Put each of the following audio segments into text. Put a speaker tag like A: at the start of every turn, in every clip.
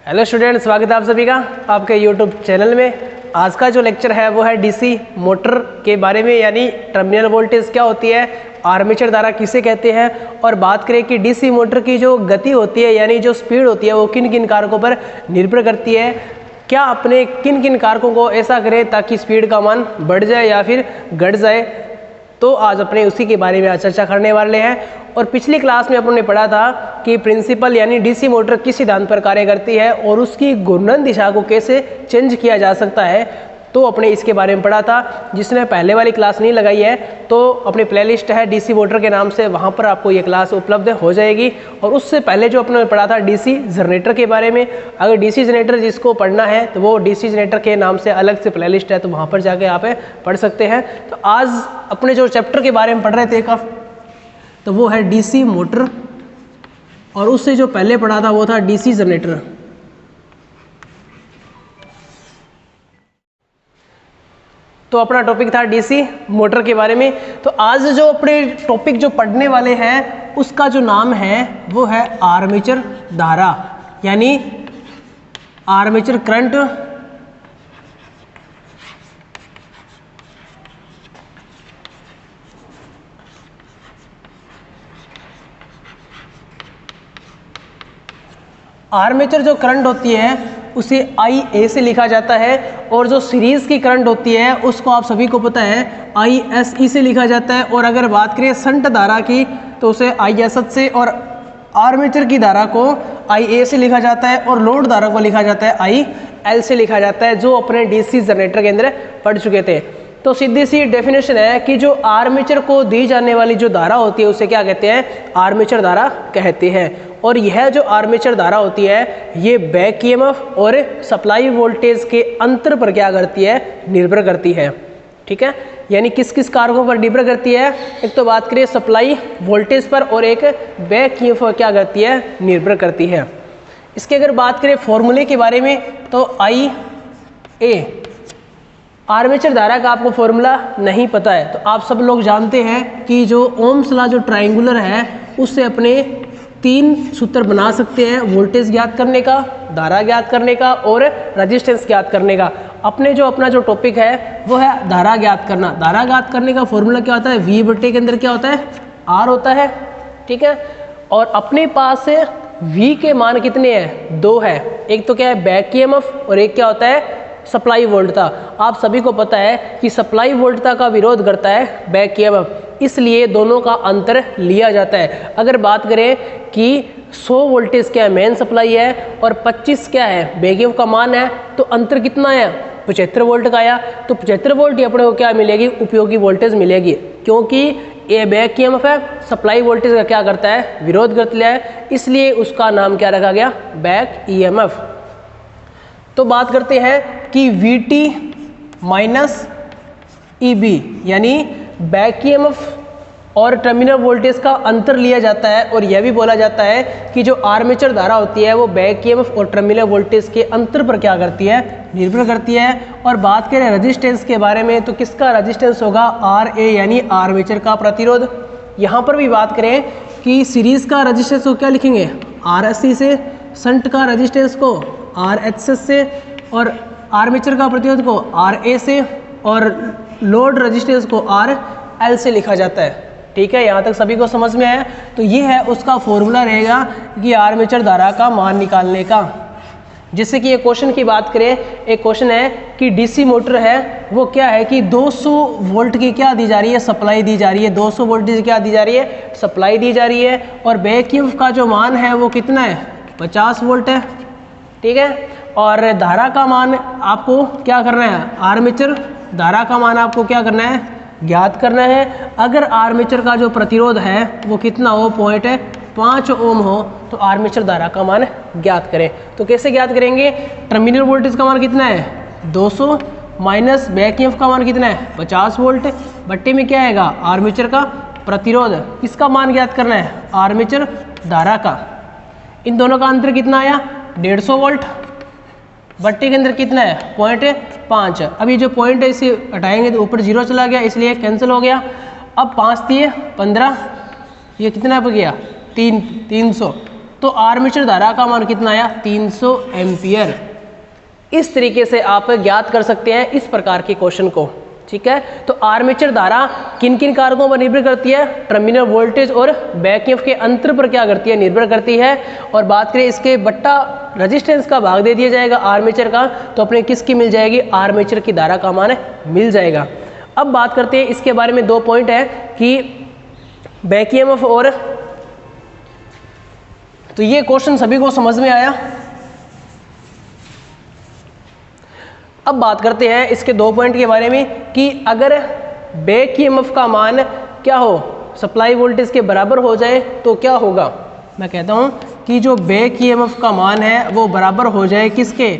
A: Hello student, स्वागत है आप सभी का आपके यूट्यूब चैनल में। आज का जो लेक्चर है वो है डीसी मोटर के बारे में, यानी टर्मिनल वोल्टेज क्या होती है, आर्मेचर धारा किसे कहते हैं, और बात करें कि डीसी मोटर की जो गति होती है यानी जो स्पीड होती है वो किन किन कारकों पर निर्भर करती है, क्या अपने किन किन कारकों को ऐसा करें ताकि स्पीड का मान बढ़ जाए या फिर घट जाए। तो आज अपने उसी के बारे में चर्चा करने वाले हैं। और पिछली क्लास में अपन ने पढ़ा था कि प्रिंसिपल यानी डीसी मोटर किस सिद्धांत पर कार्य करती है और उसकी घूर्णन दिशा को कैसे चेंज किया जा सकता है, तो अपने इसके बारे में पढ़ा था। जिसने पहले वाली क्लास नहीं लगाई है तो अपनी प्लेलिस्ट है डीसी मोटर के नाम से, वहाँ पर आपको ये क्लास उपलब्ध हो जाएगी। और उससे पहले जो अपने पढ़ा था डीसी जनरेटर के बारे में, अगर डीसी जनरेटर जिसको पढ़ना है तो वो डीसी जनरेटर के नाम से अलग से प्लेलिस्ट है, तो वहाँ पर जाके आप पढ़ सकते हैं। तो आज अपने जो चैप्टर के बारे में पढ़ रहे थे तो वो है डीसी मोटर, और उससे जो पहले पढ़ा था वो था डीसी जनरेटर। तो अपना टॉपिक था डीसी मोटर के बारे में। तो आज जो अपने टॉपिक जो पढ़ने वाले हैं उसका जो नाम है वो है आर्मेचर धारा, यानी आर्मेचर करंट आर्मेचर जो करंट होती है उसे IA से लिखा जाता है, और जो सीरीज की करंट होती है उसको आप सभी को पता है ISE से लिखा जाता है। और अगर बात करें संट धारा की तो उसे ISH से, और आर्मेचर की धारा को IA से लिखा जाता है, और लोड धारा को लिखा जाता है IL से लिखा जाता है, जो अपने डीसी जनरेटर के अंदर पढ़ चुके थे। तो सीधी सी डेफिनेशन है कि जो आर्मेचर को दी जाने वाली जो धारा होती है उसे क्या कहते हैं, आर्मेचर धारा कहते हैं। और यह जो आर्मेचर धारा होती है ये बैक ईएमएफ और सप्लाई वोल्टेज के अंतर पर क्या करती है, निर्भर करती है। ठीक है, यानी किस किस कारकों पर निर्भर करती है, एक तो बात करें सप्लाई वोल्टेज पर, और एक बैक ईएमएफ पर क्या करती है, निर्भर करती है। इसके अगर बात करें फॉर्मूले के बारे में तो IA, आर्मेचर धारा का आपको फॉर्मूला नहीं पता है तो आप सब लोग जानते हैं कि जो ओम्स लॉ जो ट्रायंगुलर है उससे अपने 3 सूत्र बना सकते हैं, वोल्टेज ज्ञात करने का, धारा ज्ञात करने का और रेजिस्टेंस ज्ञात करने का। अपना जो टॉपिक है वो है धारा ज्ञात करना। धारा ज्ञात करने का फॉर्मूला क्या होता है, V बटे के अंदर क्या होता है, R होता है। ठीक है, और अपने पास V के मान कितने हैं, 2 है। एक तो क्या है बैक ईएमएफ और एक क्या होता है सप्लाई वोल्टता। आप सभी को पता है कि सप्लाई वोल्टता का विरोध करता है बैक ईएमएफ, इसलिए दोनों का अंतर लिया जाता है। अगर बात करें कि 100 वोल्टेज क्या है मेन सप्लाई है और 25 क्या है बैक ईएमएफ का मान है, तो अंतर कितना है, 75 वोल्ट का आया। तो 75 वोल्ट ही अपने को क्या मिलेगी, उपयोगी वोल्टेज मिलेगी, क्योंकि ये बैक ईएमएफ है, सप्लाई वोल्टेज का क्या करता है, विरोध करता है, इसलिए उसका नाम क्या रखा गया, बैक ईएमएफ। तो बात करते हैं कि VT माइनस EB यानी बैक ईएमएफ और टर्मिनल वोल्टेज का अंतर लिया जाता है, और यह भी बोला जाता है कि जो आर्मेचर धारा होती है वो बैक ईएमएफ और टर्मिनल वोल्टेज के अंतर पर क्या करती है, निर्भर करती है। और बात करें रेजिस्टेंस के बारे में तो किसका रेजिस्टेंस होगा, RA यानी आर्मेचर का प्रतिरोध। यहाँ पर भी बात करें कि सीरीज का रेजिस्टेंस को क्या लिखेंगे, RSC से, संट का रेजिस्टेंस को RHS से, और आर्मेचर का प्रतिरोध को RA से, और लोड रेजिस्टेंस को RL से लिखा जाता है। ठीक है, यहाँ तक सभी को समझ में आया। तो ये है उसका फॉर्मूला रहेगा कि आर्मेचर धारा का मान निकालने का। जैसे कि एक क्वेश्चन की बात करें, एक क्वेश्चन है कि डीसी मोटर है वो क्या है कि 200 वोल्ट की क्या दी जा रही है, सप्लाई दी जा रही है, 200 वोल्ट की क्या दी जा रही है, सप्लाई दी जा रही है, और बैक ईएमएफ का जो मान है वो कितना है, 50 वोल्ट है। ठीक है, और धारा का मान आपको क्या करना है, आर्मेचर धारा का मान आपको क्या करना है, ज्ञात करना है। अगर आर्मेचर का जो प्रतिरोध है वो कितना हो, 0.5 ओम हो, तो आर्मेचर धारा का मान ज्ञात करें। तो कैसे ज्ञात करेंगे, टर्मिनल वोल्टेज का मान कितना है, 200 माइनस बैक ईएमएफ का मान कितना है, 50 वोल्ट, बट्टे में क्या आएगा, आर्मेचर का प्रतिरोध। किसका मान ज्ञात करना है, आर्मेचर धारा का। इन दोनों का अंतर कितना आया, 150 वोल्ट, बट्टे के अंदर कितना है, 0.5। अभी जो पॉइंट है इसे हटाएंगे तो ऊपर 0 चला गया, इसलिए कैंसिल हो गया। अब 5 दिए 15, ये कितना पर गया, 300, तो आर्मेचर धारा का मान कितना आया 300 एम्पियर। इस तरीके से आप ज्ञात कर सकते हैं इस प्रकार के क्वेश्चन को। ठीक है, तो आर्मेचर धारा किन किन कारकों पर निर्भर करती है? टर्मिनल वोल्टेज और बैक ईएमएफ के अंतर पर क्या करती है? निर्भर करती है। और बात करें इसके बट्टा रेजिस्टेंस का भाग दे दिया जाएगा आर्मेचर का, तो अपने किसकी मिल जाएगी? आर्मेचर की धारा का मान मिल जाएगा। अब बात करते हैं इसके बारे में, 2 पॉइंट है कि बैक ईएमएफ और, तो ये क्वेश्चन सभी को समझ में आया। अब बात करते हैं इसके 2 पॉइंट के बारे में कि अगर बैक ईएमएफ का मान क्या हो, सप्लाई वोल्टेज के बराबर हो जाए तो क्या होगा? मैं कहता हूं कि जो बैक ईएमएफ का मान है वो बराबर हो जाए किसके?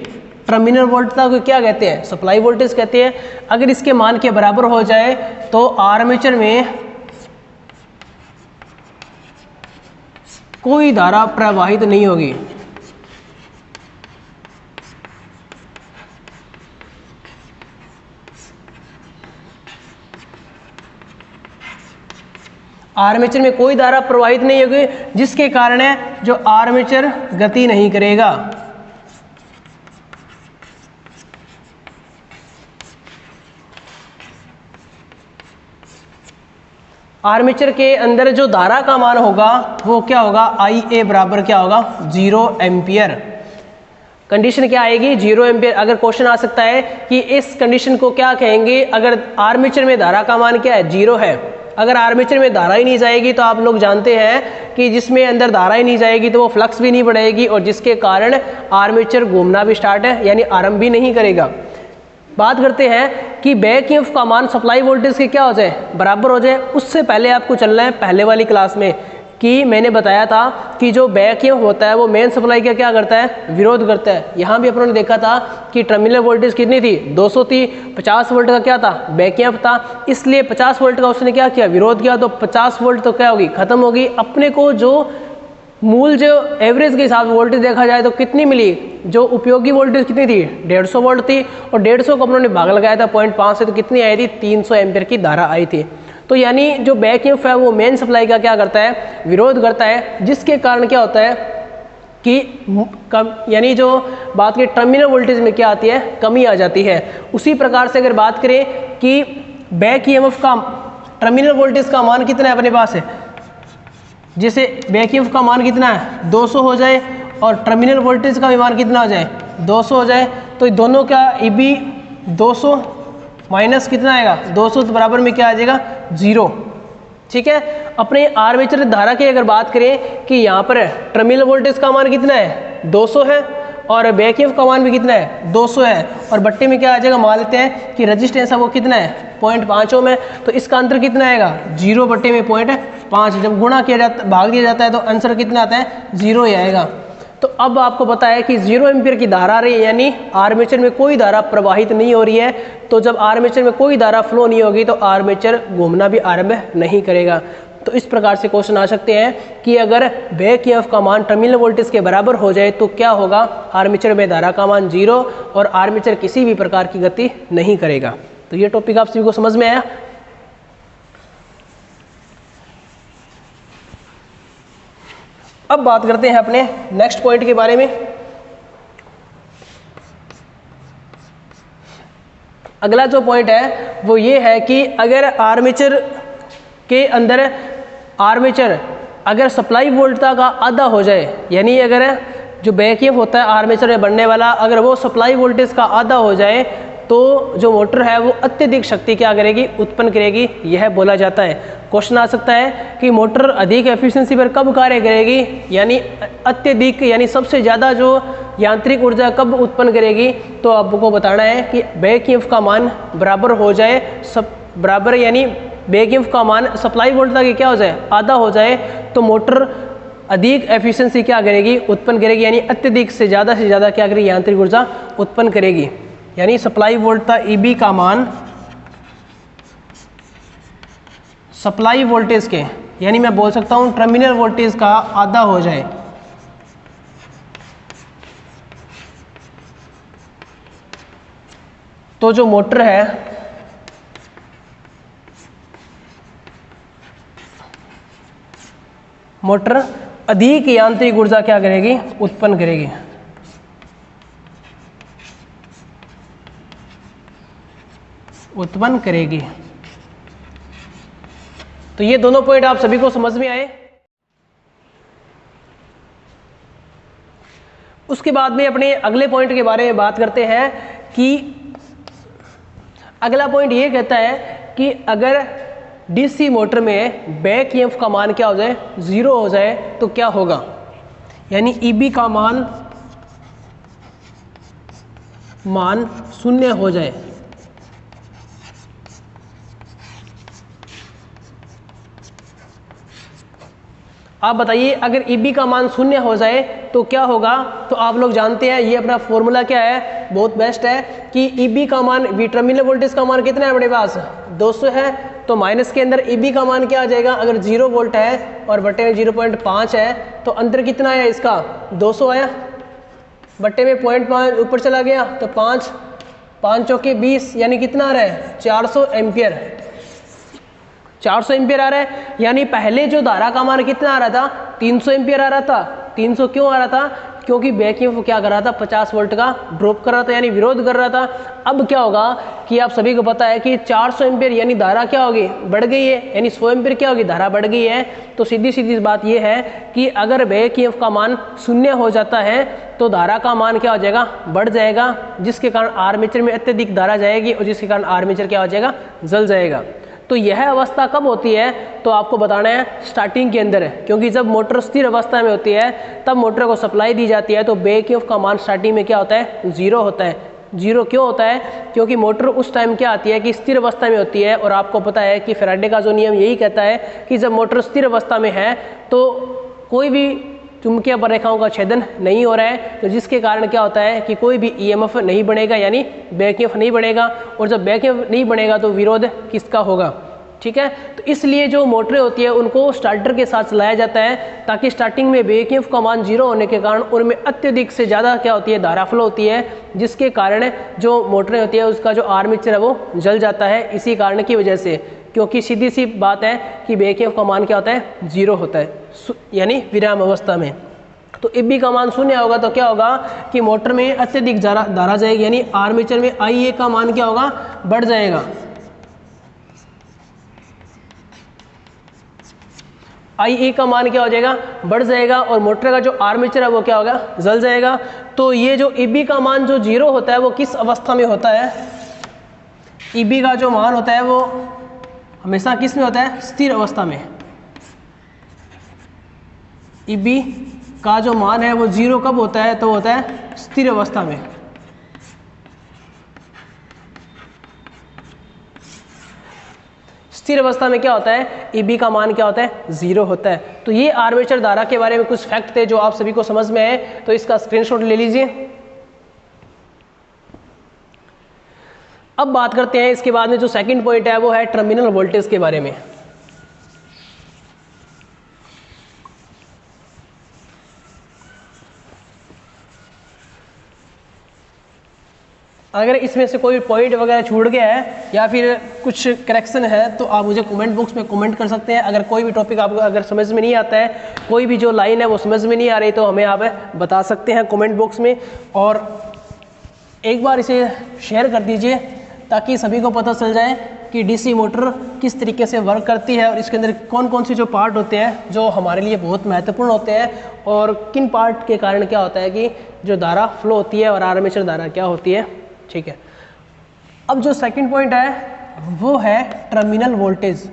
A: टर्मिनल वोल्टेज को क्या कहते हैं? सप्लाई वोल्टेज कहते हैं। अगर इसके मान के बराबर हो जाए तो आर्मेचर में कोई धारा प्रवाहित नहीं होगी। आर्मेचर में कोई धारा प्रवाहित नहीं होगी, जिसके कारण जो आर्मेचर गति नहीं करेगा। आर्मेचर के अंदर जो धारा का मान होगा वो क्या होगा? IA बराबर क्या होगा? 0 एम्पियर। कंडीशन क्या आएगी? 0 एम्पियर। अगर क्वेश्चन आ सकता है कि इस कंडीशन को क्या कहेंगे अगर आर्मेचर में धारा का मान क्या है? 0 है। अगर आर्मेचर में धारा ही नहीं जाएगी तो आप लोग जानते हैं कि जिसमें अंदर धारा ही नहीं जाएगी तो वो फ्लक्स भी नहीं बढ़ेगी, और जिसके कारण आर्मेचर घूमना भी स्टार्ट है यानी आरंभ भी नहीं करेगा। बात करते हैं कि बैक ईएमएफ का मान सप्लाई वोल्टेज के क्या हो जाए? बराबर हो जाए। उससे पहले आपको चलना है पहले वाली क्लास में कि मैंने बताया था कि जो बैक ईएमएफ होता है वो मेन सप्लाई का क्या करता है? विरोध करता है। यहाँ भी अपनों ने देखा था कि टर्मिनल वोल्टेज कितनी थी? 200 थी। 50 वोल्ट का क्या था? बैक ईएमएफ था, इसलिए 50 वोल्ट का उसने क्या किया? विरोध किया। तो 50 वोल्ट तो क्या होगी? खत्म होगी। अपने को जो मूल जो एवरेज के हिसाब से वोल्टेज देखा जाए तो कितनी मिली? जो उपयोगी वोल्टेज कितनी थी? 150 वोल्ट थी, और 150 को अपनों ने भाग लगाया था 0.5 से, तो कितनी आई थी? 300 एम्पियर की धारा आई थी। तो यानी जो बैक ईएमएफ है वो मेन सप्लाई का क्या करता है? विरोध करता है, जिसके कारण क्या होता है कि यानी जो बात की टर्मिनल वोल्टेज में क्या आती है? कमी आ जाती है। उसी प्रकार से अगर बात करें कि बैक ईएमएफ का टर्मिनल वोल्टेज का मान कितना है अपने पास है, जैसे बैक ईएमएफ का मान कितना है? 200 हो जाए, और टर्मिनल वोल्टेज का भी मान कितना हो जाए? 200 हो जाए, तो दोनों का EB 200 माइनस कितना आएगा? 200, तो बराबर में क्या आ जाएगा? 0। ठीक है। अपने आर्मेचर धारा की अगर बात करें कि यहाँ पर टर्मिनल वोल्टेज का मान कितना है? 200 है, और बैक ईएमएफ का मान भी कितना है? 200 है, और बट्टे में क्या आ जाएगा? मान लेते हैं कि रेजिस्टेंस है वो कितना है? 0.5 ओम है, तो इसका अंतर कितना आएगा? 0 बट्टे में 0.5। जब गुणा किया जाता, भाग दिया जाता है, तो आंसर कितना आता है? 0 ही आएगा। तो अब आपको पता है कि 0 एम्पियर की धारा आ रही है, यानी आर्मेचर में कोई धारा प्रवाहित नहीं हो रही है। तो जब आर्मेचर में कोई धारा फ्लो नहीं होगी तो आर्मेचर घूमना भी आरंभ नहीं करेगा। तो इस प्रकार से क्वेश्चन आ सकते हैं कि अगर बैक ईएमएफ का मान टर्मिनल वोल्टेज के बराबर हो जाए तो क्या होगा? आर्मेचर में धारा का मान 0, और आर्मेचर किसी भी प्रकार की गति नहीं करेगा। तो ये टॉपिक आप सभी को समझ में आया। अब बात करते हैं अपने नेक्स्ट पॉइंट के बारे में। अगला जो पॉइंट है वो ये है कि अगर आर्मेचर के अंदर आर्मेचर अगर सप्लाई वोल्टता का आधा हो जाए, यानी अगर जो बैक ईएमएफ होता है आर्मेचर में बनने वाला, अगर वो सप्लाई वोल्टेज का आधा हो जाए तो जो मोटर है वो अत्यधिक शक्ति क्या करेगी? उत्पन्न करेगी, यह बोला जाता है। क्वेश्चन आ सकता है कि मोटर अधिक एफिशिएंसी पर कब कार्य करेगी, यानी अत्यधिक यानी सबसे ज़्यादा जो यांत्रिक ऊर्जा कब उत्पन्न करेगी? तो आपको बताना है कि बैक ईएमएफ का मान बराबर हो जाए, सब बराबर यानी बैक ईएमएफ का मान सप्लाई वोल्टता की क्या हो जाए? आधा हो जाए, तो मोटर अधिक एफिशिएंसी क्या करेगी? उत्पन्न करेगी, यानी अत्यधिक से ज़्यादा क्या करेगी? यांत्रिक ऊर्जा उत्पन्न करेगी। यानी सप्लाई वोल्टता EB का मान सप्लाई वोल्टेज के, यानी मैं बोल सकता हूं टर्मिनल वोल्टेज का आधा हो जाए, तो जो मोटर है अधिक यांत्रिक ऊर्जा क्या करेगी, उत्पन्न करेगी। उत्पन्न करेगी। तो ये दोनों पॉइंट आप सभी को समझ में आए। उसके बाद में अपने अगले पॉइंट के बारे में बात करते हैं कि अगला पॉइंट ये कहता है कि अगर डीसी मोटर में बैक ईएमएफ का मान क्या हो जाए, 0 हो जाए तो क्या होगा, यानी ईबी का मान 0 हो जाए। आप बताइए अगर ईबी का मान 0 हो जाए तो क्या होगा। तो आप लोग जानते हैं ये अपना फॉर्मूला क्या है, बहुत बेस्ट है कि ईबी का मान, वी टर्मिनल वोल्टेज का मान कितना है अपने पास, 200 है। तो माइनस के अंदर ईबी का मान क्या आ जाएगा, अगर 0 वोल्ट है और बटे में 0.5 है तो अंतर कितना आया इसका, 200 आया। बटे में 0.5 ऊपर चला गया तो 5 चौके 20, यानी कितना आ रहा है, 400 एम्पियर। 400 एम्पियर आ रहा है। यानी पहले जो धारा का मान कितना आ रहा था, 300 एम्पियर आ रहा था। 300 क्यों आ रहा था, क्योंकि बैक ईएमएफ क्या कर रहा था, 50 वोल्ट का ड्रॉप कर रहा था, यानी विरोध कर रहा था। अब क्या होगा कि आप सभी को पता है कि 400 एम्पियर यानी धारा क्या होगी, बढ़ गई है, यानी 100 एम्पियर क्या होगी, धारा बढ़ गई है। तो सीधी सीधी बात यह है कि अगर बैक ईएमएफ का मान 0 हो जाता है तो धारा का मान क्या हो जाएगा, बढ़ जाएगा, जिसके कारण आर्मेचर में अत्यधिक धारा जाएगी और जिसके कारण आर्मेचर क्या हो जाएगा, जल जाएगा। तो यह अवस्था कब होती है, तो आपको बताना है स्टार्टिंग के अंदर है, क्योंकि जब मोटर स्थिर अवस्था में होती है तब मोटर को सप्लाई दी जाती है तो बैक ईएमएफ का मान स्टार्टिंग में क्या होता है, 0 होता है। 0 क्यों होता है, क्योंकि मोटर उस टाइम क्या आती है कि स्थिर अवस्था में होती है। और आपको पता है कि फैराडे का जो नियम यही कहता है कि जब मोटर स्थिर अवस्था में है तो कोई भी चुंबकीय रेखाओं का छेदन नहीं हो रहा है, तो जिसके कारण क्या होता है कि कोई भी ईएमएफ नहीं बनेगा, यानी बैक ईएमएफ नहीं बनेगा। और जब बैक ईएमएफ नहीं बनेगा तो विरोध किसका होगा, ठीक है। तो इसलिए जो मोटरें होती है उनको स्टार्टर के साथ चलाया जाता है ताकि स्टार्टिंग में बैक ईएमएफ का मान 0 होने के कारण उनमें अत्यधिक से ज़्यादा क्या होती है, धारा फ्लो होती है, जिसके कारण जो मोटरें होती है उसका जो आर्मेचर है वो जल जाता है, इसी कारण की वजह से। क्योंकि सीधी सी बात है कि बैक ईएमएफ का मान क्या होता है, 0 होता है, यानी विराम अवस्था में। तो ईबी का मान 0 होगा तो क्या होगा कि मोटर में अत्यधिक धारा जाएगी, यानी आर्मेचर में आईए का मान क्या होगा, बढ़ जाएगा। आईए का मान क्या हो जाएगा, बढ़ जाएगा, और मोटर का जो आर्मेचर है वो क्या होगा, जल जाएगा। तो ये जो ईबी का मान जो 0 होता है वो किस अवस्था में होता है, ईबी का जो मान होता है वो हमेशा किस में होता है, स्थिर अवस्था में। ईबी का जो मान है वो 0 कब होता है, तो होता है स्थिर अवस्था में। स्थिर अवस्था में क्या होता है, ईबी का मान क्या होता है, 0 होता है। तो ये आर्मेचर धारा के बारे में कुछ फैक्ट थे जो आप सभी को समझ में आए, तो इसका स्क्रीनशॉट ले लीजिए। अब बात करते हैं इसके बाद में जो सेकंड पॉइंट है वो है टर्मिनल वोल्टेज के बारे में। अगर इसमें से कोई पॉइंट वगैरह छूट गया है या फिर कुछ करेक्शन है तो आप मुझे कमेंट बॉक्स में कमेंट कर सकते हैं। अगर कोई भी टॉपिक आपको अगर समझ में नहीं आता है, कोई भी जो लाइन है वो समझ में नहीं आ रही, तो हमें आप बता सकते हैं कमेंट बॉक्स में। और एक बार इसे शेयर कर दीजिए ताकि सभी को पता चल जाए कि डीसी मोटर किस तरीके से वर्क करती है और इसके अंदर कौन कौन से जो पार्ट होते हैं जो हमारे लिए बहुत महत्वपूर्ण होते हैं, और किन पार्ट के कारण क्या होता है कि जो धारा फ्लो होती है और आर्मेचर धारा क्या होती है, ठीक है। अब जो सेकंड पॉइंट है वो है टर्मिनल वोल्टेज।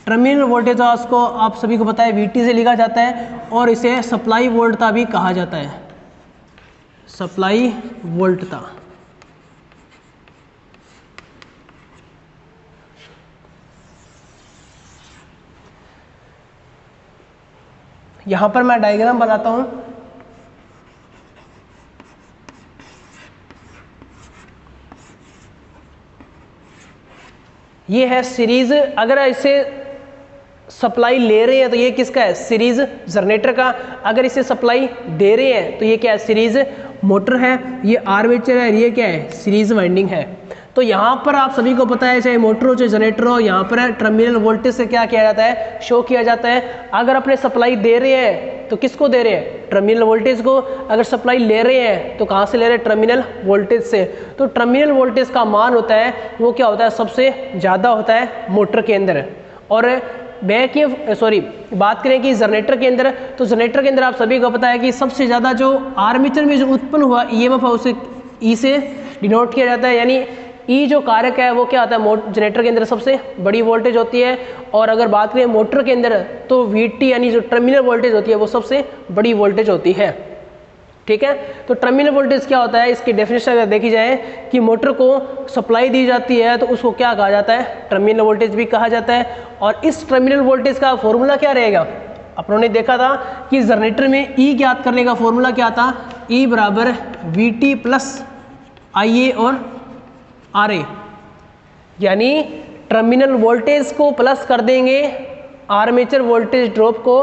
A: टर्मिनल वोल्टेज उसको आप सभी को पता है VT से लिखा जाता है और इसे सप्लाई वोल्टता भी कहा जाता है, सप्लाई वोल्टता। यहां पर मैं डायग्राम बनाता हूं। ये है सीरीज। अगर इसे सप्लाई ले रहे हैं तो ये किसका है, सीरीज जनरेटर का। अगर इसे सप्लाई दे रहे हैं तो ये क्या है, सीरीज मोटर है। ये आर्मेचर है, ये क्या है, सीरीज वाइंडिंग है। तो यहाँ पर आप सभी को पता है, चाहे मोटर हो चाहे जनरेटर हो, यहाँ पर टर्मिनल वोल्टेज से क्या किया जाता है, शो किया जाता है। अगर अपने सप्लाई दे रहे हैं तो किसको दे रहे हैं, टर्मिनल वोल्टेज को। अगर सप्लाई ले रहे हैं तो कहाँ से ले रहे हैं, टर्मिनल वोल्टेज से। तो टर्मिनल वोल्टेज का मान होता है वो क्या होता है, सबसे ज़्यादा होता है मोटर के अंदर। और बात करें कि जनरेटर के अंदर, तो जनरेटर के अंदर आप सभी को पता है कि सबसे ज़्यादा जो आर्मेचर में जो उत्पन्न हुआ ईएमएफ है उसे ई से डिनोट किया जाता है। यानी ई जो कारक है वो क्या होता है, जनरेटर के अंदर सबसे बड़ी वोल्टेज होती है। और अगर बात करें मोटर के अंदर तो वीटी यानी जो टर्मिनल वोल्टेज होती है वो सबसे बड़ी वोल्टेज होती है। ठीक है, तो टर्मिनल वोल्टेज क्या होता है, इसकी डेफिनेशन अगर देखी जाए कि मोटर को सप्लाई दी जाती है तो उसको क्या कहा जाता है, टर्मिनल वोल्टेज भी कहा जाता है। और इस टर्मिनल वोल्टेज का फॉर्मूला क्या रहेगा, अपनों ने देखा था कि जनरेटर में ई ज्ञात करने का फॉर्मूला क्या था, ई बराबर वी टी प्लस आई ए और आर ए। यानी टर्मिनल वोल्टेज को प्लस कर देंगे आर्मेचर वोल्टेज ड्रॉप को,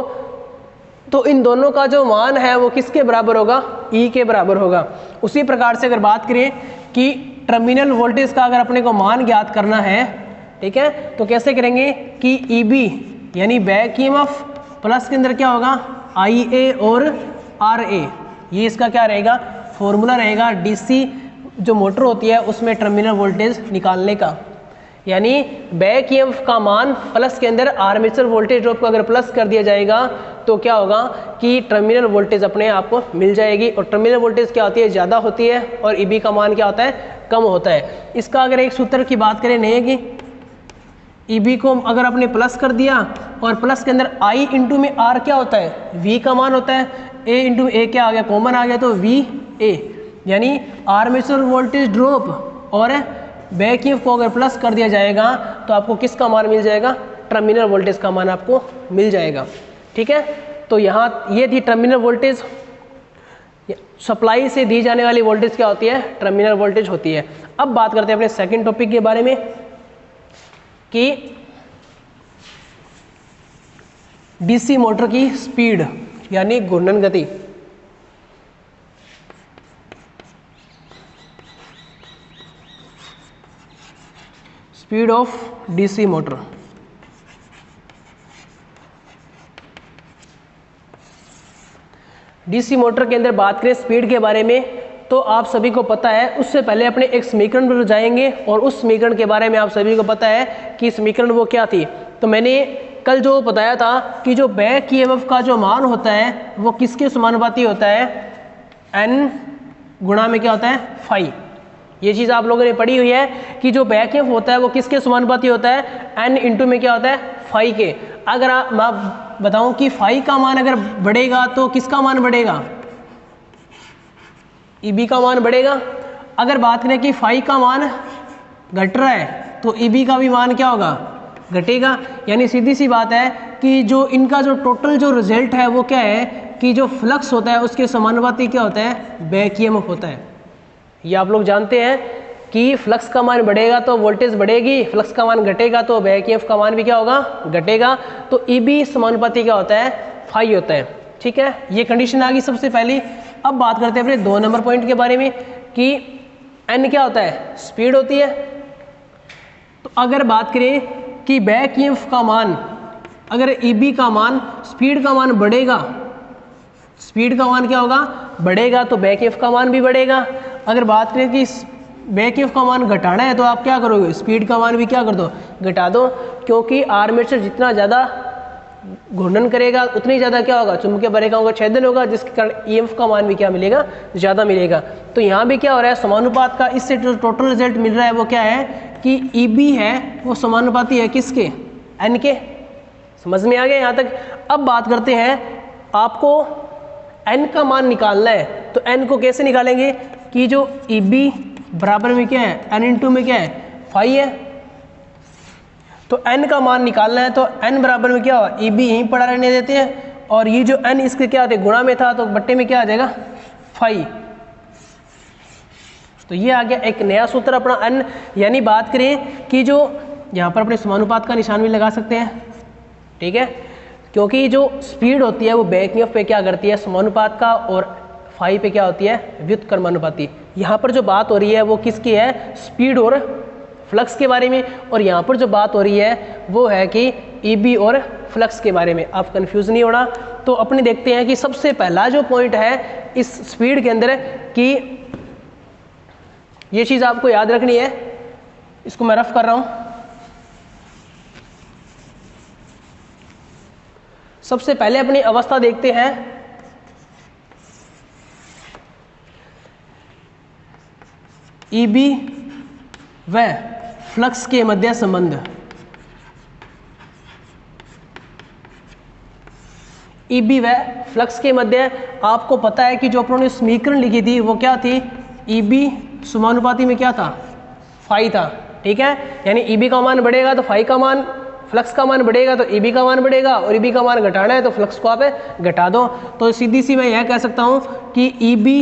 A: तो इन दोनों का जो मान है वो किसके बराबर होगा, ई के बराबर होगा। उसी प्रकार से अगर बात करें कि टर्मिनल वोल्टेज का अगर अपने को मान ज्ञात करना है, ठीक है, तो कैसे करेंगे कि ई बी यानी बैक ईएमएफ प्लस के अंदर क्या होगा, आई ए और आर ए। ये इसका क्या रहेगा, फॉर्मूला रहेगा डीसी जो मोटर होती है उसमें टर्मिनल वोल्टेज निकालने का। यानी बैक ईएमएफ का मान प्लस के अंदर आर्मेचर वोल्टेज ड्रॉप को अगर प्लस कर दिया जाएगा तो क्या होगा कि टर्मिनल वोल्टेज अपने आप को मिल जाएगी। और टर्मिनल वोल्टेज क्या होती है, ज़्यादा होती है, और ईबी का मान क्या होता है, कम होता है। इसका अगर एक सूत्र की बात करें नहीं है कि ईबी को अगर आपने प्लस कर दिया और प्लस के अंदर आई इंटू में आर क्या होता है, वी का मान होता है, ए इंटू ए क्या आ गया, कॉमन आ गया, तो वी ए। यानी आर्मेचर वोल्टेज ड्रॉप और बैक ईएमएफ को अगर प्लस कर दिया जाएगा तो आपको किसका मान मिल जाएगा, टर्मिनल वोल्टेज का मान आपको मिल जाएगा। ठीक है, तो यहाँ ये थी टर्मिनल वोल्टेज। सप्लाई से दी जाने वाली वोल्टेज क्या होती है, टर्मिनल वोल्टेज होती है। अब बात करते हैं अपने सेकंड टॉपिक के बारे में कि डीसी मोटर की स्पीड यानी घूर्णन गति। Speed of DC motor. DC motor के अंदर बात करें स्पीड के बारे में तो आप सभी को पता है, उससे पहले अपने एक समीकरण पर जाएंगे और उस समीकरण के बारे में आप सभी को पता है कि समीकरण वो क्या थी। तो मैंने कल जो बताया था कि जो बैक ईएमएफ का जो मान होता है वो किसके समानुपाती होता है, एन गुणा में क्या होता है, फाई। ये चीज़ आप लोगों ने पढ़ी हुई है कि जो बैक ईएमएफ होता है वो किसके समानुपाती होता है, एन इंटू में क्या होता है, फाई के। अगर मैं बताऊं कि फाई का मान अगर बढ़ेगा तो किसका मान बढ़ेगा, ईबी का मान बढ़ेगा। अगर बात करें कि फाई का मान घट रहा है तो ईबी का भी मान क्या होगा, घटेगा। यानी सीधी सी बात है कि जो इनका जो टोटल जो रिजल्ट है वो क्या है कि जो फ्लक्स होता है उसके समानुपाती क्या होता है, बैक ईएमएफ होता है। ये आप लोग जानते हैं कि फ्लक्स का मान बढ़ेगा तो वोल्टेज बढ़ेगी, फ्लक्स का मान घटेगा तो बैक ईएमएफ का मान भी क्या होगा, घटेगा। तो ईबी समानुपाती क्या होता है, फाई होता है। ठीक है, ये कंडीशन आ गई सबसे पहली। अब बात करते हैं अपने 2 नंबर पॉइंट के बारे में कि एन क्या होता है, स्पीड होती है। तो अगर बात करें कि बैक ईएमएफ का मान, अगर ईबी का मान, स्पीड का मान बढ़ेगा, स्पीड का मान क्या होगा, बढ़ेगा, तो बैक ईएमएफ का मान भी बढ़ेगा। अगर बात करें कि बैक ईएमएफ का मान घटाना है तो आप क्या करोगे, स्पीड का मान भी क्या कर दो, घटा दो, क्योंकि आर्मेचर जितना ज़्यादा घूर्णन करेगा उतनी ज़्यादा क्या होगा, चुंबकीय बरेखाओं का छेदन होगा, जिसके कारण ईएमएफ का मान भी क्या मिलेगा, ज़्यादा मिलेगा। तो यहाँ भी क्या हो रहा है, समानुपात का इससे जो टोटल रिजल्ट मिल रहा है वो क्या है कि ईबी है वो समानुपाती है किसके, एन के। समझ में आ गया यहाँ तक। अब बात करते हैं, आपको एन का मान निकालना है तो एन को कैसे निकालेंगे कि जो ईबी बराबर में क्या है, एन इंटू में क्या है, फाई है। तो एन का मान निकालना है तो एन बराबर में क्या होगा, ईबी यहीं पड़ा रहने देते हैं, और ये जो एन इसके क्या थे, गुणा में था, तो बट्टे में क्या आ जाएगा, फाई। तो ये आ गया एक नया सूत्र अपना एन। यानी बात करें कि जो यहाँ पर अपने समानुपात का निशान भी लगा सकते हैं, ठीक है, क्योंकि जो स्पीड होती है वो बैक ईएमएफ पे क्या करती है, समानुपात का, और फाई पे क्या होती है, व्युत्क्रमानुपाती। यहाँ पर जो बात हो रही है वो किसकी है, स्पीड और फ्लक्स के बारे में, और यहाँ पर जो बात हो रही है वो है कि ईबी और फ्लक्स के बारे में। आप कंफ्यूज नहीं होना। तो अपने देखते हैं कि सबसे पहला जो पॉइंट है इस स्पीड के अंदर कि ये चीज़ आपको याद रखनी है, इसको मैं रफ कर रहा हूँ। सबसे पहले अपनी अवस्था देखते हैं। ईबी व फ्लक्स के मध्य संबंध। ईबी व फ्लक्स के मध्य आपको पता है कि जो अपनों ने समीकरण लिखी थी वो क्या थी, ईबी समानुपाती में क्या था, फाई था। ठीक है, यानी ईबी का मान बढ़ेगा तो फाई का मान, फ्लक्स का मान बढ़ेगा तो ईबी का मान बढ़ेगा, और ईबी का मान घटाना है तो फ्लक्स को आप घटा दो। तो सीधी सी मैं यह कह सकता हूं कि ईबी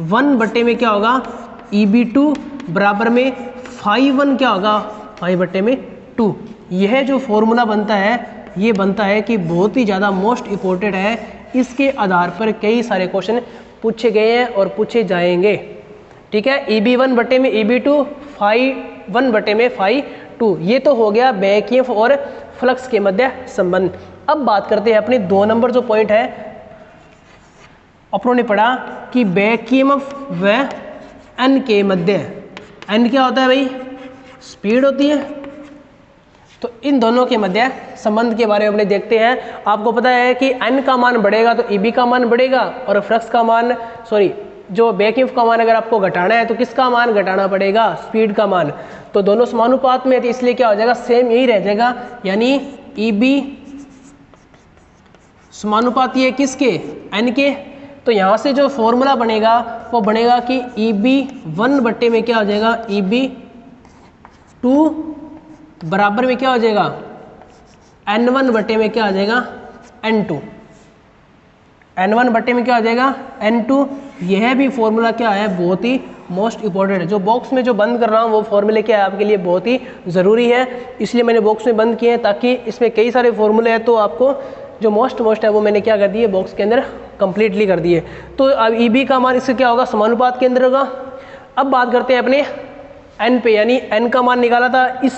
A: 1 बट्टे में क्या होगा, ईबी 2 बराबर में फाई 1 क्या होगा, फाई बट्टे में 2। यह जो फॉर्मूला बनता है ये बनता है कि बहुत ही ज़्यादा मोस्ट इम्पोर्टेंट है। इसके आधार पर कई सारे क्वेश्चन पूछे गए हैं और पूछे जाएंगे। ठीक है, ईबी 1 बट्टे में ईबी 2, फाई 1 बट्टे में फाई 2। ये तो हो गया बैक ईएमएफ और फ्लक्स के मध्य संबंध। अब बात करते हैं अपने 2 नंबर जो पॉइंट है, अपनों ने पढ़ा कि बैक ईएमएफ व एन के मध्य। एन क्या होता है भाई, स्पीड होती है। तो इन दोनों के मध्य संबंध के बारे में अपने देखते हैं। आपको पता है कि एन का मान बढ़ेगा तो ईबी का मान बढ़ेगा, और फ्लक्स का मान, सॉरी, जो बैक ईएमएफ का मान अगर आपको घटाना है तो किसका मान घटाना पड़ेगा, स्पीड का मान। तो दोनों समानुपात में, तो इसलिए क्या हो जाएगा, सेम यही रह जाएगा। यानी ईबी समानुपाती है किसके, एन के। तो यहाँ से जो फॉर्मूला बनेगा वो बनेगा कि ईबी 1 बट्टे में क्या हो जाएगा, ईबी 2 बराबर में क्या हो जाएगा, N1 बट्टे में क्या आ जाएगा, N2। N1 बट्टे में क्या आ जाएगा, N2। यह भी फॉर्मूला क्या है, बहुत ही मोस्ट इंपॉर्टेंट है। जो बॉक्स में जो बंद कर रहा हूँ वो फॉर्मूले क्या है आपके लिए बहुत ही ज़रूरी है, इसलिए मैंने बॉक्स में बंद किए हैं, ताकि इसमें कई सारे फॉर्मूले हैं तो आपको जो मोस्ट है वो मैंने क्या कर दिए, बॉक्स के अंदर कंप्लीटली कर दिए। तो अब ईबी का मान इससे क्या होगा, समानुपात के अंदर होगा। अब बात करते हैं अपने एन पे, यानी एन का मान निकाला था इस,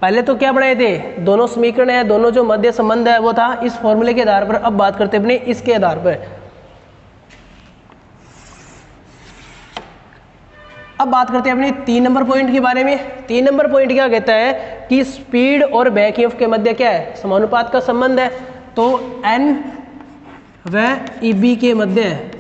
A: पहले तो क्या बनाए थे, दोनों समीकरण है, दोनों जो मध्य संबंध है वो था इस फॉर्मूले के आधार पर। अब बात करते हैं अपने इसके आधार पर। अब बात करते हैं अपने 3 नंबर पॉइंट के बारे में। 3 नंबर पॉइंट क्या कहता है कि स्पीड और बैक ईएमएफ के मध्य क्या है, समानुपात का संबंध है। तो एन व ईबी के मध्य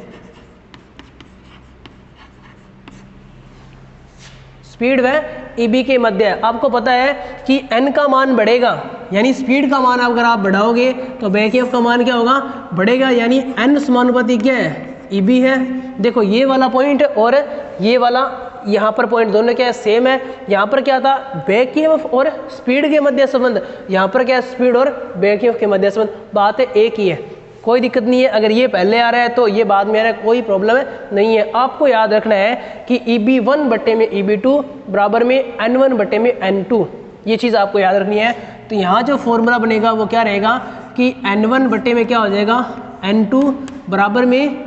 A: स्पीड व ईबी के मध्य, आपको पता है कि एन का मान बढ़ेगा, यानी स्पीड का मान अगर आप बढ़ाओगे तो बैक ईएमएफ का मान क्या होगा, बढ़ेगा। यानी एन समानुपाती क्या है, ईबी है। देखो ये वाला पॉइंट और ये वाला यहाँ पर पॉइंट दोनों क्या है, सेम है। यहाँ पर क्या था, बैक ईएमएफ और स्पीड के मध्य संबंध, यहाँ पर क्या है, स्पीड और बैक ईएमएफ के मध्य संबंध। बात है एक ही है, कोई दिक्कत नहीं है। अगर ये पहले आ रहा है तो ये बाद में आ रहा है, कोई प्रॉब्लम नहीं है। आपको याद रखना है कि ईबी 1 बट्टे में ईबी 2 बराबर में N1 बट्टे में N2, ये चीज़ आपको याद रखनी है। तो यहाँ जो फॉर्मूला बनेगा वो क्या रहेगा कि N1 बट्टे में क्या हो जाएगा, N2 बराबर में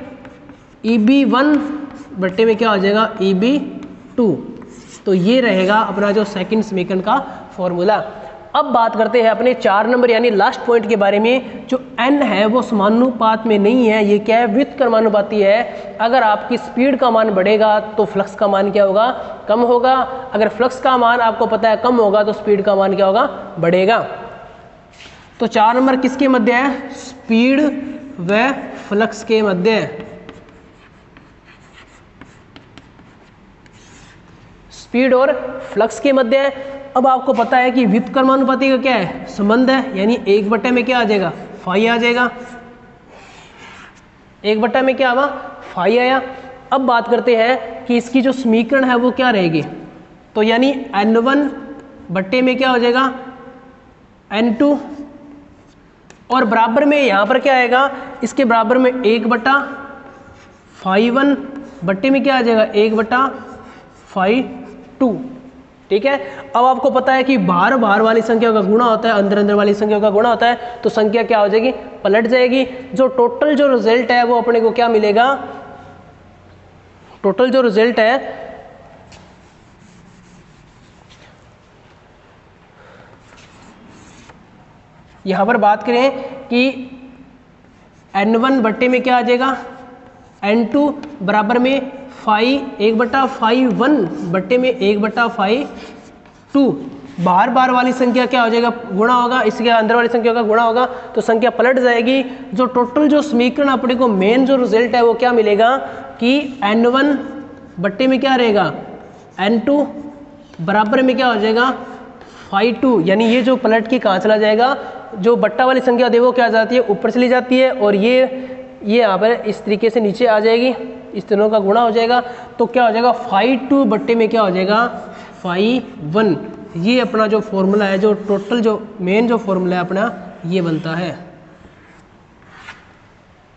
A: ईबी 1 बट्टे में क्या हो जाएगा, ईबी 2। तो ये रहेगा अपना जो सेकंड समीकरण का फॉर्मूला। अब बात करते हैं अपने 4 नंबर यानी लास्ट पॉइंट के बारे में। जो n है वो समानुपात में नहीं है, ये क्या है, व्युत्क्रमानुपाती है। अगर आपकी स्पीड का मान बढ़ेगा तो फ्लक्स का मान क्या होगा, कम होगा। अगर फ्लक्स का मान आपको पता है कम होगा तो स्पीड का मान क्या होगा, बढ़ेगा। तो 4 नंबर किसके मध्य है, स्पीड व फ्लक्स के मध्य, स्पीड और फ्लक्स के मध्य है। अब आपको पता है कि व्युत्क्रमानुपाती का क्या है, संबंध है, यानी 1 बट्टे में क्या आ जाएगा, फाई आ जाएगा। 1 बट्टा में क्या आवा, फाई आया। अब बात करते हैं कि इसकी जो समीकरण है वो क्या रहेगी। तो यानी N1 बट्टे में क्या हो जाएगा, N2, और बराबर में यहाँ पर क्या आएगा, इसके बराबर में 1 बट्टा फाई 1 बट्टे में क्या आ जाएगा, 1 बट्टा फाई 2। ठीक है। अब आपको पता है कि बाहर बाहर वाली संख्या का गुणा होता है, अंदर अंदर वाली संख्या का गुणा होता है, तो संख्या क्या हो जाएगी, पलट जाएगी। जो टोटल जो रिजल्ट है वो अपने को क्या मिलेगा, टोटल जो रिजल्ट है यहां पर बात करें कि n1 बट्टे में क्या आ जाएगा, n2 बराबर में 1/5 बट्टे में 1/5 बार बार वाली संख्या क्या हो जाएगा, गुणा होगा, इसके अंदर वाली संख्या का गुणा होगा, तो संख्या पलट जाएगी। जो टोटल जो समीकरण अपने को मेन जो रिजल्ट है वो क्या मिलेगा कि n1 बट्टे में क्या रहेगा, n2 बराबर में क्या हो जाएगा 5/2, यानी ये जो पलट के कहाँ चला जाएगा, जो बट्टा वाली संख्या दे वो क्या जाती है, ऊपर चली जाती है, और ये यहाँ पर इस तरीके से नीचे आ जाएगी, इस तीनों का गुणा हो जाएगा, तो क्या हो जाएगा 5/2 बट्टे में क्या हो जाएगा 5/1। ये अपना जो फॉर्मूला है, जो टोटल जो मेन जो फॉर्मूला है अपना ये बनता है।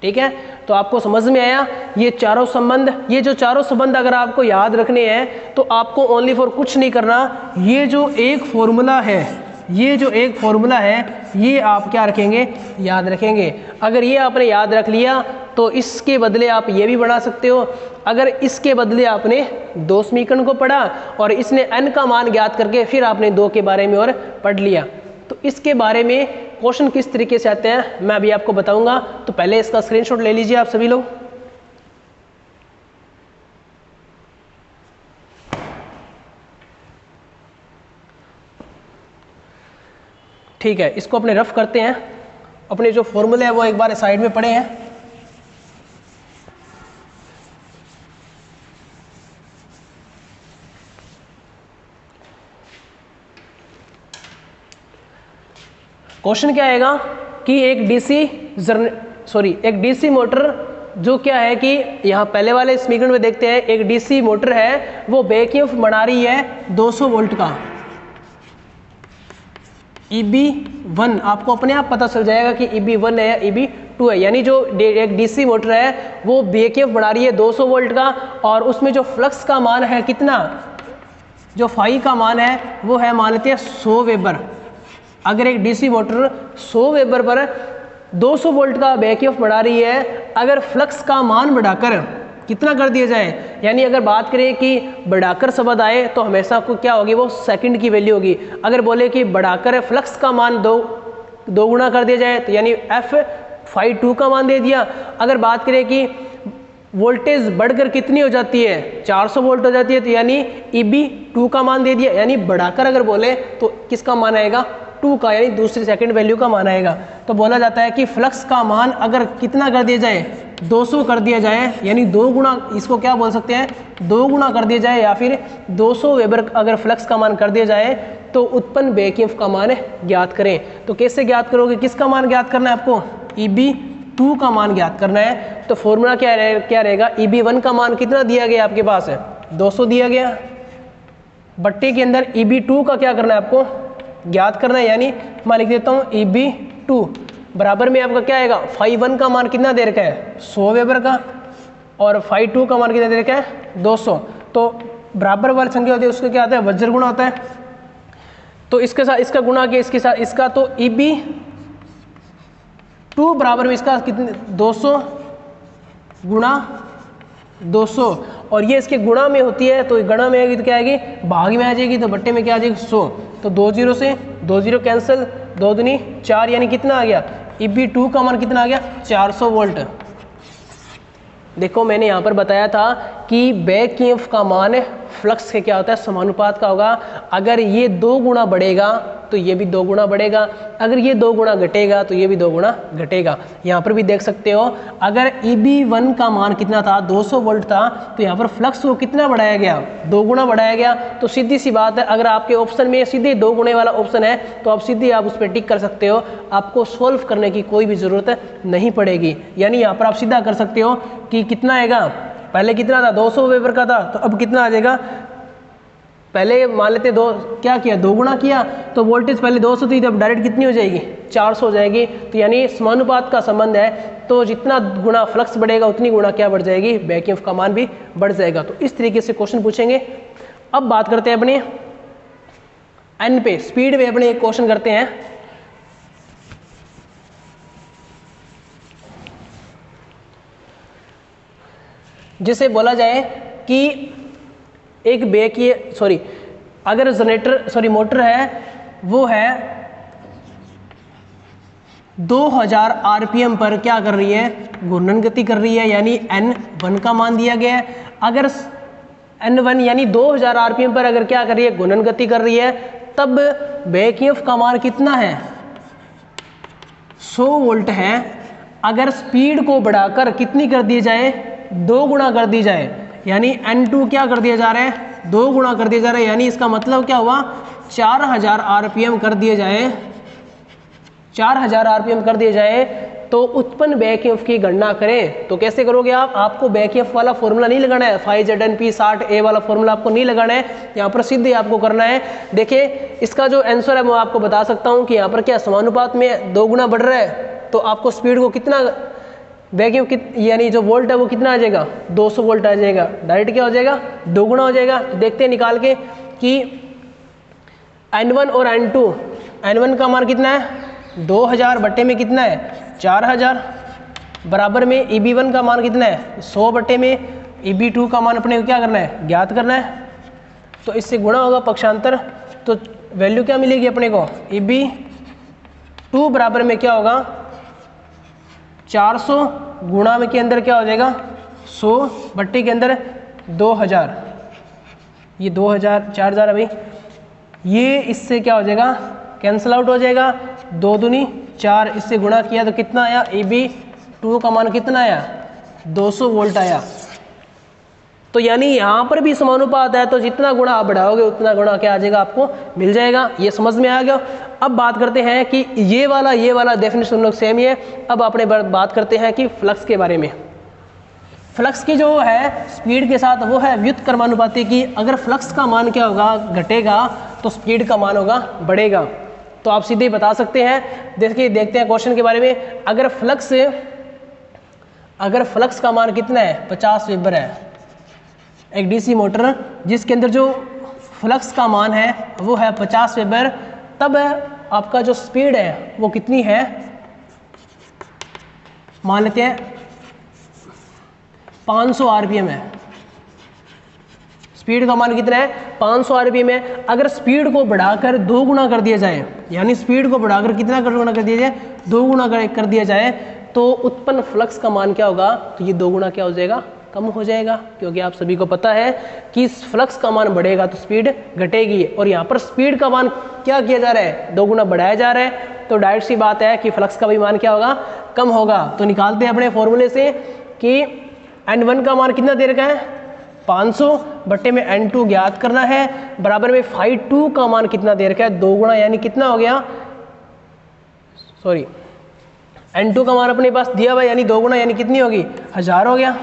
A: ठीक है, तो आपको समझ में आया ये चारों संबंध। ये जो चारों संबंध अगर आपको याद रखने हैं तो आपको ओनली फॉर कुछ नहीं करना, ये जो एक फॉर्मूला है, ये जो एक फॉर्मूला है ये आप क्या रखेंगे, याद रखेंगे। अगर ये आपने याद रख लिया तो इसके बदले आप ये भी बना सकते हो। अगर इसके बदले आपने 2 समीकरण को पढ़ा और इसने n का मान ज्ञात करके फिर आपने 2 के बारे में और पढ़ लिया, तो इसके बारे में क्वेश्चन किस तरीके से आते हैं मैं अभी आपको बताऊंगा। तो पहले इसका स्क्रीनशॉट ले लीजिए आप सभी लोग। ठीक है, इसको अपने रफ करते हैं। अपने जो फॉर्मूले हैं वो एक बार साइड में पढ़े हैं। क्वेश्चन क्या आएगा कि एक डीसी मोटर जो क्या है कि यहाँ पहले वाले समीकरण में देखते हैं, एक डीसी मोटर है वो बैकईएमएफ बना रही है 200 वोल्ट का। EB1 आपको अपने आप पता चल जाएगा कि EB1 है या EB2 है, यानी जो एक डीसी मोटर है वो बैकईएमएफ बना रही है 200 वोल्ट का, और उसमें जो फ्लक्स का मान है कितना, जो फाई का मान है वो है मान लेते हैं 100 वेबर। अगर एक डीसी मोटर 100 वेबर पर 200 वोल्ट का बैकईएमएफ बढ़ा रही है, अगर फ्लक्स का मान बढ़ाकर कितना कर दिया जाए, यानी अगर बात करें कि बढ़ाकर शब्द आए तो हमेशा को क्या होगी, वो सेकंड की वैल्यू होगी। अगर बोले कि बढ़ाकर फ्लक्स का मान दो गुना कर दिया जाए तो यानी F/2 का मान दे दिया। अगर बात करें कि वोल्टेज बढ़कर कितनी हो जाती है, 400 वोल्ट हो जाती है, तो यानी EB2 का मान दे दिया। यानी बढ़ाकर अगर बोले तो किसका मान आएगा, 2 का, यानी दूसरी सेकंड वैल्यू का मान आएगा। तो बोला जाता है कि फ्लक्स का मान अगर कितना कर दिया जाए, 200 कर दिया जाए, यानी 2 गुना, इसको क्या बोल सकते हैं, 2 गुना कर दिया जाए, या फिर 200 वेबर अगर फ्लक्स का मान कर दिया जाए तो उत्पन्न बैकईएमएफ का मान ज्ञात करें। तो कैसे ज्ञात करोगे, किसका मान ज्ञात करना है आपको, EB2 का मान ज्ञात करना है। तो फॉर्मूला क्या रहेगा, EB1 का मान कितना दिया गया आपके पास है, 200 दिया गया, बट्टे के अंदर EB2 का क्या करना है आपको ज्ञात करना है, यानी मैं लिख देता हूँ EB2 बराबर में आपका क्या आएगा, Φ1 का मान कितना दे रखा है 100 वेबर का, और Φ2 का मान कितना दे रखा है 200। तो बराबर वाली संख्या होती है उसका क्या आता है, वज्र गुणा होता है। तो इसके साथ इसका गुणा किया, इसके साथ इसका, तो EB2 बराबर में इसका कितने 200 गुणा 200, और ये इसके गुणा में होती है, तो गुणा में आएगी तो क्या आएगी, भाग में आ जाएगी, तो बट्टे में क्या आ जाएगी 100। तो 2 0 से 2 0 कैंसिल, 2 दूनी 4, यानी कितना आ गया, EB2 का मान कितना आ गया 400 वोल्ट। देखो मैंने यहाँ पर बताया था कि बैकईएमएफ का मान फ्लक्स के क्या होता है, समानुपात का होगा। अगर ये 2 गुना बढ़ेगा तो ये भी 2 गुना बढ़ेगा, अगर ये 2 गुना घटेगा तो ये भी 2 गुना घटेगा। यहाँ पर भी देख सकते हो, अगर EB1 का मान कितना था 200 वोल्ट था, तो यहाँ पर फ्लक्स को कितना बढ़ाया गया, 2 गुना बढ़ाया गया। तो सीधी सी बात है, अगर आपके ऑप्शन में सीधे 2 गुणे वाला ऑप्शन है तो आप सीधे आप उस पर टिक कर सकते हो, आपको सोल्व करने की कोई भी ज़रूरत नहीं पड़ेगी। यानी यहाँ पर आप सीधा कर सकते हो कि कितना आएगा, पहले कितना था 200 वेबर का था, तो अब कितना आ जाएगा, पहले मान लेते क्या किया 2 गुना किया, तो वोल्टेज पहले 200 थी, तो अब डायरेक्ट कितनी हो जाएगी 400 हो जाएगी। तो यानी समानुपात का संबंध है, तो जितना गुना फ्लक्स बढ़ेगा उतनी गुना क्या बढ़ जाएगी, बैकईएमएफ का मान भी बढ़ जाएगा। तो इस तरीके से क्वेश्चन पूछेंगे। अब बात करते हैं अपने एन पे स्पीड पे अपने एक क्वेश्चन करते हैं। जिसे बोला जाए कि एक अगर जनरेटर मोटर है वो है 2000 आरपीएम पर क्या कर रही है, घूर्णन गति कर रही है, यानी N1 का मान दिया गया है। अगर N1 यानी 2000 आरपीएम पर अगर क्या कर रही है, घूर्णन गति कर रही है, तब बैक ईएमएफ का मान कितना है, 100 वोल्ट है। अगर स्पीड को बढ़ाकर कितनी कर दी जाए, 2 गुना कर दी जाए, यानी N2 क्या कर दिया जा रहा है, 2 गुना कर दिया जा रहा है, यानी इसका मतलब क्या हुआ, 4000 आरपीएम कर दिए जाए, 4000 आरपीएम कर दिए जाए तो उत्पन्न बैक ईएमएफ की गणना करें। तो कैसे करोगे आप, आपको बैक ईएमएफ वाला फॉर्मूला नहीं लगाना है, फाई ZNP 60A वाला फॉर्मूला आपको नहीं लगाना है, यहाँ पर सीधे आपको करना है। देखिए इसका जो आंसर है मैं आपको बता सकता हूँ कि यहाँ पर क्या समानुपात में 2 गुना बढ़ रहा है, तो आपको स्पीड को कितना बैक ईएमएफ यानी जो वोल्ट है वो कितना आ जाएगा, 200 वोल्ट आ जाएगा, डायरेक्ट क्या हो जाएगा, 2 गुना हो जाएगा। देखते हैं निकाल के कि N1 और N2, N1 का मान कितना है, 2000 बट्टे में कितना है, 4000, बराबर में EB1 का मान कितना है, 100 बट्टे में EB2 का मान अपने को क्या करना है, ज्ञात करना है। तो इससे गुणा होगा पक्षांतर, तो वैल्यू क्या मिलेगी अपने को, EB2 बराबर में क्या होगा, 400 गुणा में के अंदर क्या हो जाएगा, 100 बट्टे के अंदर 2000, ये 2000 4000 है भाई, ये इससे क्या हो जाएगा, कैंसिल आउट हो जाएगा, 2 दूनी 4, इससे गुणा किया तो कितना आया, EB2 का मान कितना आया, 200 वोल्ट आया। तो यानी यहाँ पर भी समानुपात है, तो जितना गुणा आप बढ़ाओगे उतना गुणा क्या आ जाएगा, आपको मिल जाएगा। ये समझ में आ गया। अब बात करते हैं कि ये वाला डेफिनेशन लोग सेम ही है। अब अपने बात करते हैं कि फ्लक्स के बारे में। फ्लक्स की जो है स्पीड के साथ वो है व्युत्क्रमानुपाती की। अगर फ्लक्स का मान क्या होगा, घटेगा, तो स्पीड का मान होगा बढ़ेगा। तो आप सीधे बता सकते हैं। देखते हैं क्वेश्चन के बारे में। अगर फ्लक्स का मान कितना है, 50 वेबर है, एक डीसी मोटर जिसके अंदर जो फ्लक्स का मान है वो है 50 वेबर, तब आपका जो स्पीड है वो कितनी है, मान लेते हैं 500 आरपीएम है। स्पीड का मान कितना है, 500 आरपीएम है। अगर स्पीड को बढ़ाकर 2 गुना कर दिया जाए, यानी स्पीड को बढ़ाकर कितना गुना कर दिया जाए, 2 गुना कर दिया जाए, तो उत्पन्न फ्लक्स का मान क्या होगा, तो ये 2 गुना क्या हो जाएगा, कम हो जाएगा। क्योंकि आप सभी को पता है कि फ्लक्स का मान बढ़ेगा तो स्पीड घटेगी, और यहाँ पर स्पीड का मान क्या किया जा रहा है, 2 गुना बढ़ाया जा रहा है। तो डायरेक्ट सी बात है कि फ्लक्स का भी मान क्या होगा, कम होगा। तो निकालते हैं अपने फॉर्मूले से कि N1 का मान कितना दे रखा है, 500 बट्टे में N2 ज्ञात करना है, बराबर में φ2 का मान कितना दे रखा है, 2 गुना, यानी कितना हो गया, N2 का मान अपने पास दिया हुआ, यानी 2 गुना, यानी कितनी होगी, 1000 हो गया।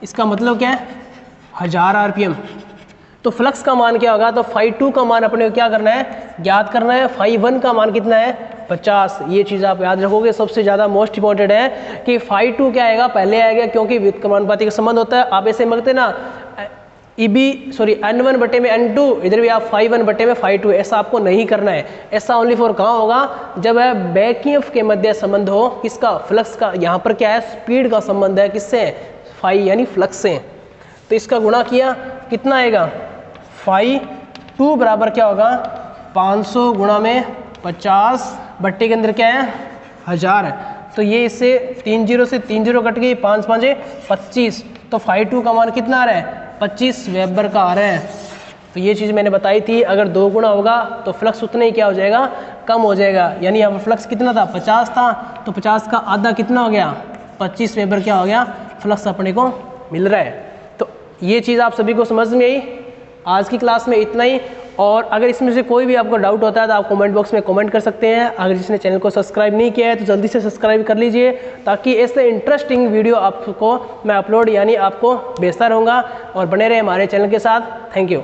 A: इसका मतलब क्या है, 1000 आरपीएम। तो फ्लक्स का मान क्या होगा, तो φ2 का मान अपने को क्या करना है, ज्ञात करना है। φ1 का मान कितना है, 50। ये चीज़ आप याद रखोगे, सबसे ज़्यादा मोस्ट इंपॉर्टेंट है कि φ2 क्या आएगा, पहले आएगा, क्योंकि व्युत्क्रमानुपाती का संबंध होता है। आप ऐसे मगते ना N1 बटे में N2, इधर भी आप φ1 बटे में φ2, ऐसा आपको नहीं करना है। ऐसा ओनली फॉर कहाँ होगा, जब है बैक ईएमएफ के मध्य संबंध हो, किसका, फ्लक्स का। यहाँ पर क्या है, स्पीड का संबंध है, किससे, फाई यानी फ्लक्स से। तो इसका गुणा किया, कितना आएगा, φ2 बराबर क्या होगा, 500 गुणा में 50 बट्टे के अंदर क्या है, 1000। तो ये इससे 3 0 से 3 0 कट गई, 5 5 25। तो φ2 का मान कितना आ रहा है, 25 वेबर का आ रहा है। तो ये चीज़ मैंने बताई थी, अगर 2 गुना होगा तो फ्लक्स उतना ही क्या हो जाएगा, कम हो जाएगा। यानी यहाँ पर फ्लक्स कितना था, 50 था, तो 50 का आधा कितना हो गया, 25 वेबर क्या हो गया, फ्लक्स अपने को मिल रहा है। तो ये चीज़ आप सभी को समझ में आई। आज की क्लास में इतना ही। और अगर इसमें से कोई भी आपको डाउट होता है तो आप कमेंट बॉक्स में कमेंट कर सकते हैं। अगर जिसने चैनल को सब्सक्राइब नहीं किया है तो जल्दी से सब्सक्राइब कर लीजिए, ताकि ऐसे इंटरेस्टिंग वीडियो आपको मैं अपलोड यानी आपको भेजता रहूँगा। और बने रहे हमारे चैनल के साथ। Thank you.